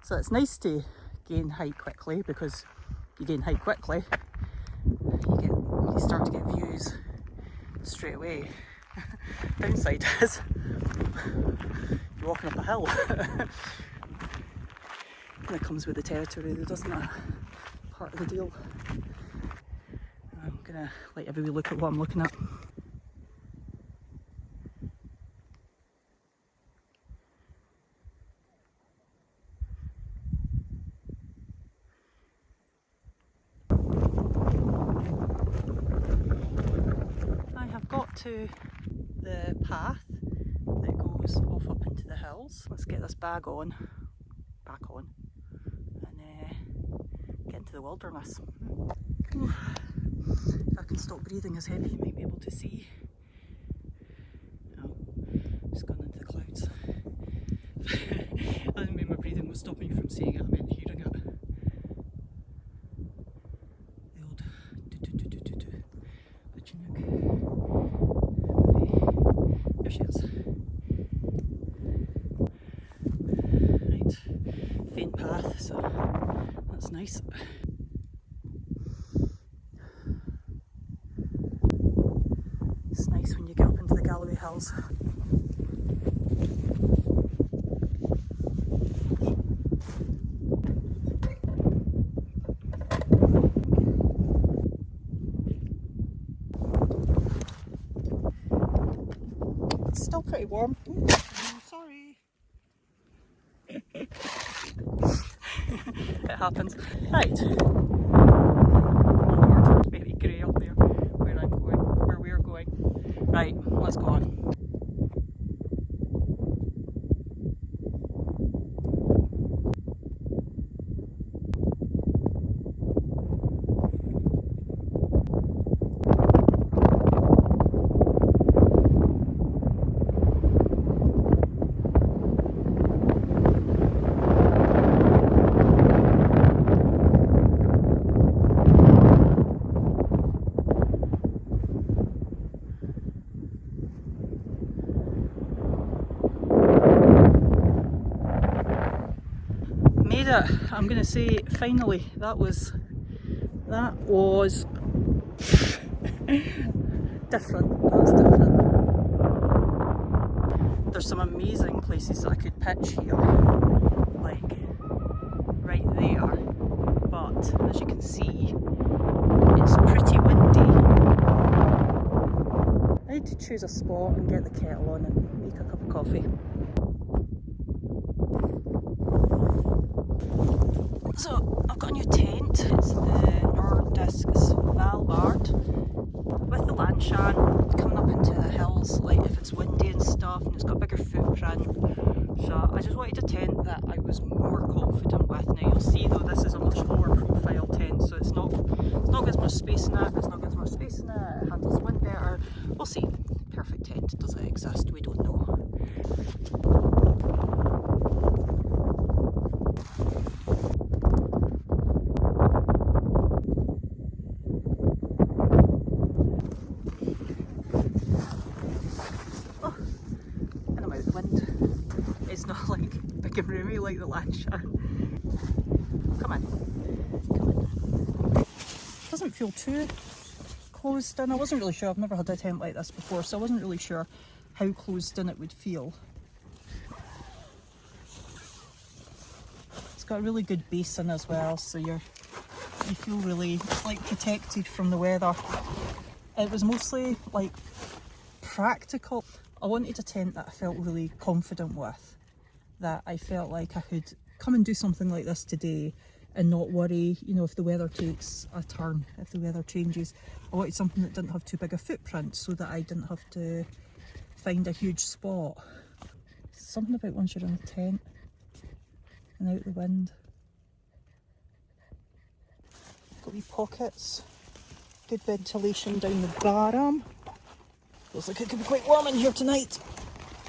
So it's nice to gain height quickly, because you gain height quickly, you start to get views straight away. Downside is you're walking up a hill. That comes with the territory, though, doesn't it? Part of the deal. I'm gonna let everybody look at what I'm looking at. I have got to the path that goes off up into the hills. Let's get this back on, and get into the wilderness. Ooh. If I can stop breathing as heavy, you might be able to see. Oh, just gone into the clouds. I didn't mean my breathing was stopping you from seeing it, I meant hearing it. The old do-do-do-do-do-do. The Chinook. Okay. There she is. Right, faint path, so that's nice. It's nice when you get up into the Galloway Hills. It's still pretty warm. Ooh, oh, sorry. It happens. Right. It's very grey up there where I'm going, where we're going. Right, let's go on. Made it. I'm going to say finally. That was different. That was different. There's some amazing places that I could pitch here, like right there, but as you can see, it's pretty windy. I need to choose a spot and get the kettle on and make a cup of coffee. So I've got a new tent. It's the Nordisk Svalbard with the Lanshan coming up into the hills, like if it's windy and stuff, and it's got a bigger footprint. So I just wanted a tent that I was more confident with. Now you'll see though, this is a much lower profile tent, so it's not got as much space in it. It's not got as much space in it. It handles wind better. We'll see. Perfect tent. Does it exist? We don't know. It's not like big and roomy like the Lanshan. Come on. Doesn't feel too closed in. I wasn't really sure. I've never had a tent like this before, so I wasn't really sure how closed in it would feel. It's got a really good basin as well, so you feel really like protected from the weather. It was mostly like practical. I wanted a tent that I felt really confident with, that I felt like I could come and do something like this today and not worry, you know, if the weather takes a turn, if the weather changes. I wanted something that didn't have too big a footprint, so that I didn't have to find a huge spot. Something about once you're in a tent and out the wind. Got wee pockets, good ventilation down the bottom. Looks like it could be quite warm in here tonight.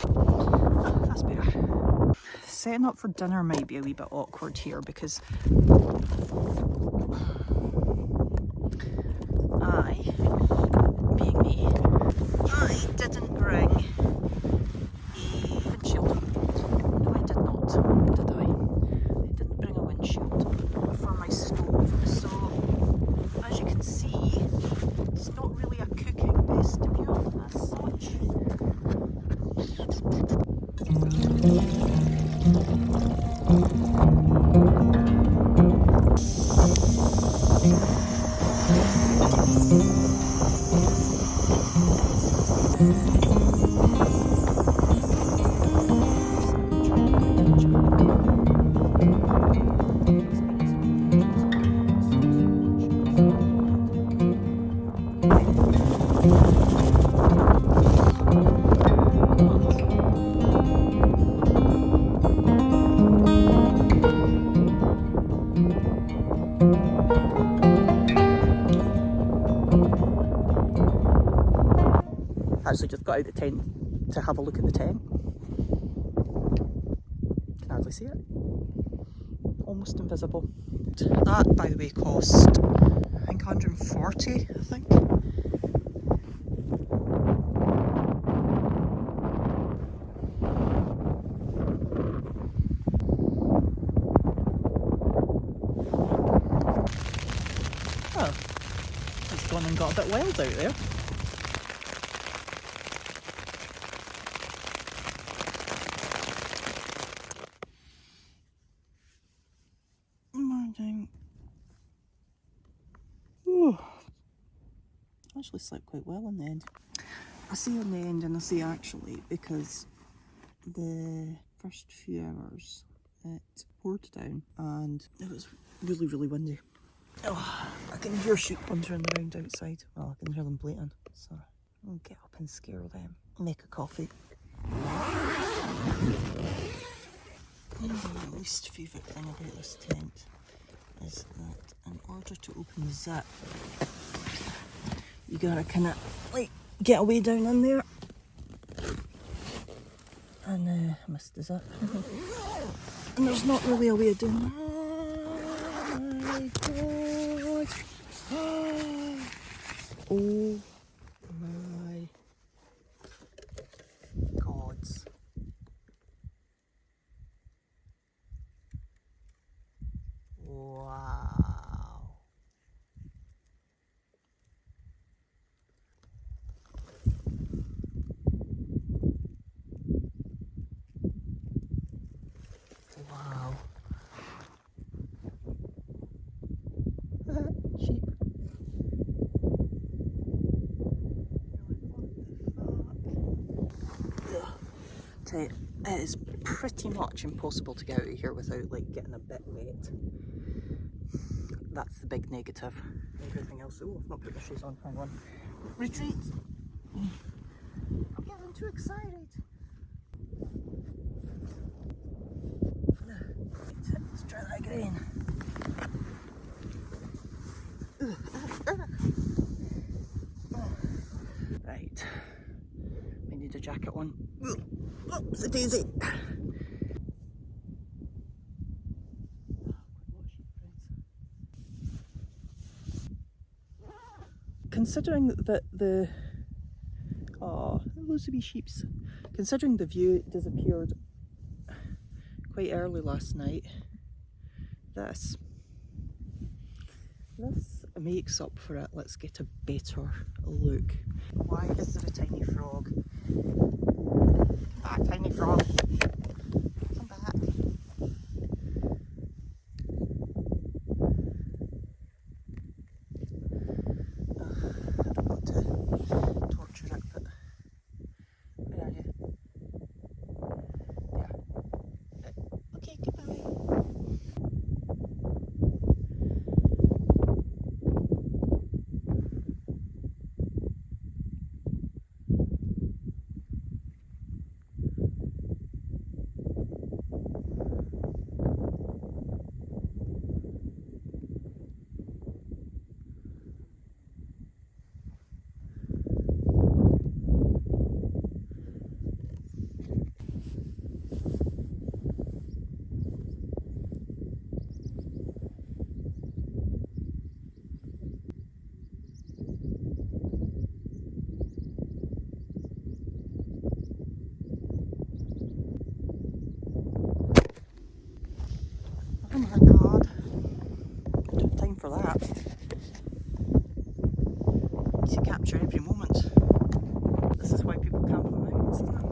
That's better. Setting up for dinner might be a wee bit awkward here because I, being me, I didn't bring a windshield. No, I did not. Did I? I didn't windshield for my stove. So as you can see, it's not really a cooking vestibule as such. Actually just got out the tent to have a look at the tent. Can hardly see it. Almost invisible. That, by the way, cost I think 140, I think. Oh, it's gone and got a bit wild out there. Actually slept quite well in the end. I say in the end and I say actually because the first few hours it poured down and it was really, really windy. Oh, I can hear sheep wandering around outside. Well, I can hear them bleating, so I'll get up and scare them. Make a coffee. The least favourite thing about this tent is that in order to open the zip, you gotta kind of like get away down in there. And I missed the zip. And there's not really a way of doing that. Oh my god. Oh my gods. Wow. Wow. Sheep. Tell you, it is pretty much impossible to get out of here without like getting a bit wet. That's the big negative. Everything else. Oh, I've not put my shoes on. Hang on. Retreat. I'm getting too excited. Let's try that again. Right. We need a jacket on. Oh, it's a daisy. Considering that loads of wee sheeps. Considering the view disappeared quite early last night, this makes up for it. Let's get a better look. Why is there a tiny frog? Come back, tiny frog. Come back. I don't want to torture it, but where are you? There. Okay, goodbye. Oh my god. for that. Need to capture every moment. This is why people camp on mountains, isn't it?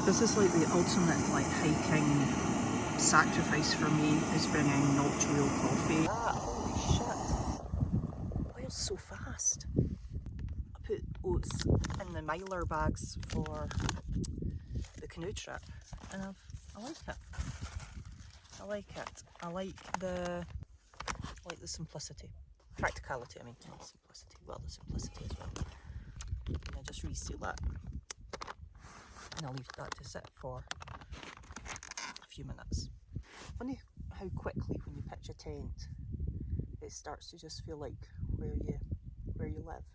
This is like the ultimate like hiking sacrifice for me, is bringing not real coffee. Ah, holy shit. Boils so fast. I put oats in the miler bags for the canoe trip and I like it. I like it. I like the simplicity. Practicality, I mean, not simplicity. Well, the simplicity as well. And I just reseal it. And I'll leave that to sit for a few minutes. Funny how quickly when you pitch a tent, it starts to just feel like where you live.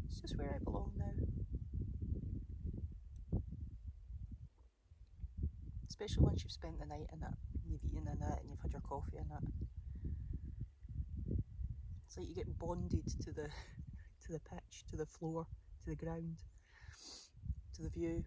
It's just where I belong now. Especially once you've spent the night in it, and you've eaten in it, and you've had your coffee in it. It's like you get bonded to the pitch, to the floor, to the ground, to the view.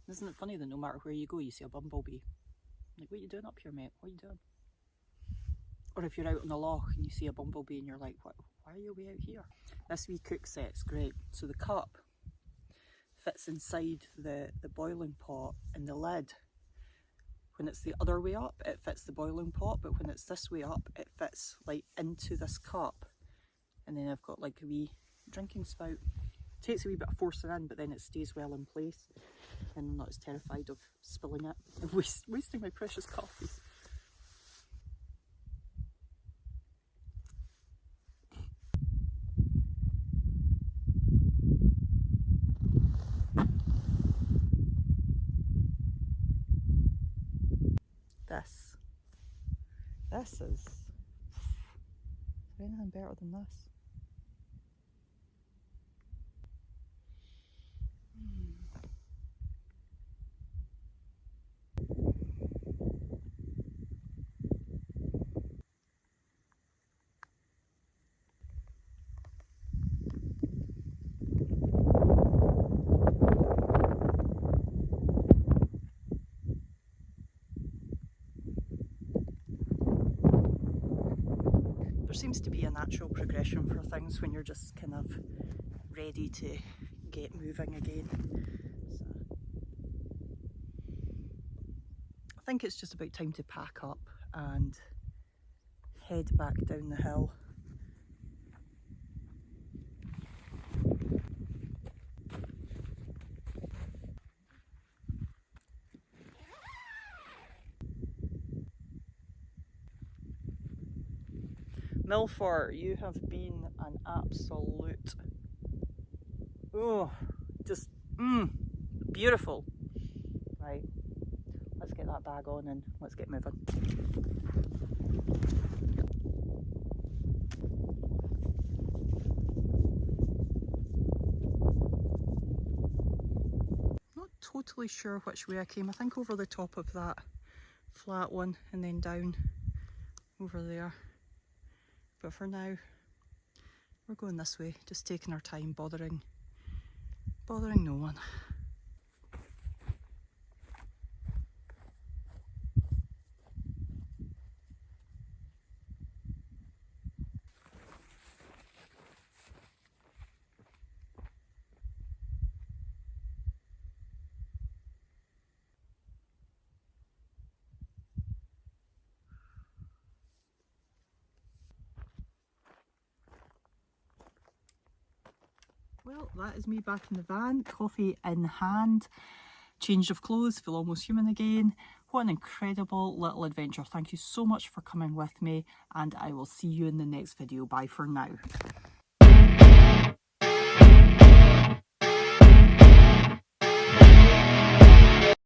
Isn't it funny that no matter where you go, you see a bumblebee? Like, what are you doing up here, mate? What are you doing? Or if you're out on the loch and you see a bumblebee and you're like, why are you way out here? This wee cook set's great. So the cup fits inside the boiling pot, and the lid, when it's the other way up, it fits the boiling pot, but when it's this way up, it fits like into this cup. And then I've got like a wee drinking spout. Takes a wee bit of forcing in, but then it stays well in place, and I'm not as terrified of spilling it and wasting my precious coffee. This is anything better than this. There seems to be a natural progression for things when you're just kind of ready to get moving again. So I think it's just about time to pack up and head back down the hill. Milford, you have been an absolute, just beautiful. Right, let's get that bag on and let's get moving. Not totally sure which way I came. I think over the top of that flat one and then down over there. But for now, we're going this way, just taking our time, bothering no one. Well, that is me back in the van, coffee in hand, changed of clothes, feel almost human again. What an incredible little adventure. Thank you so much for coming with me, and I will see you in the next video. Bye for now.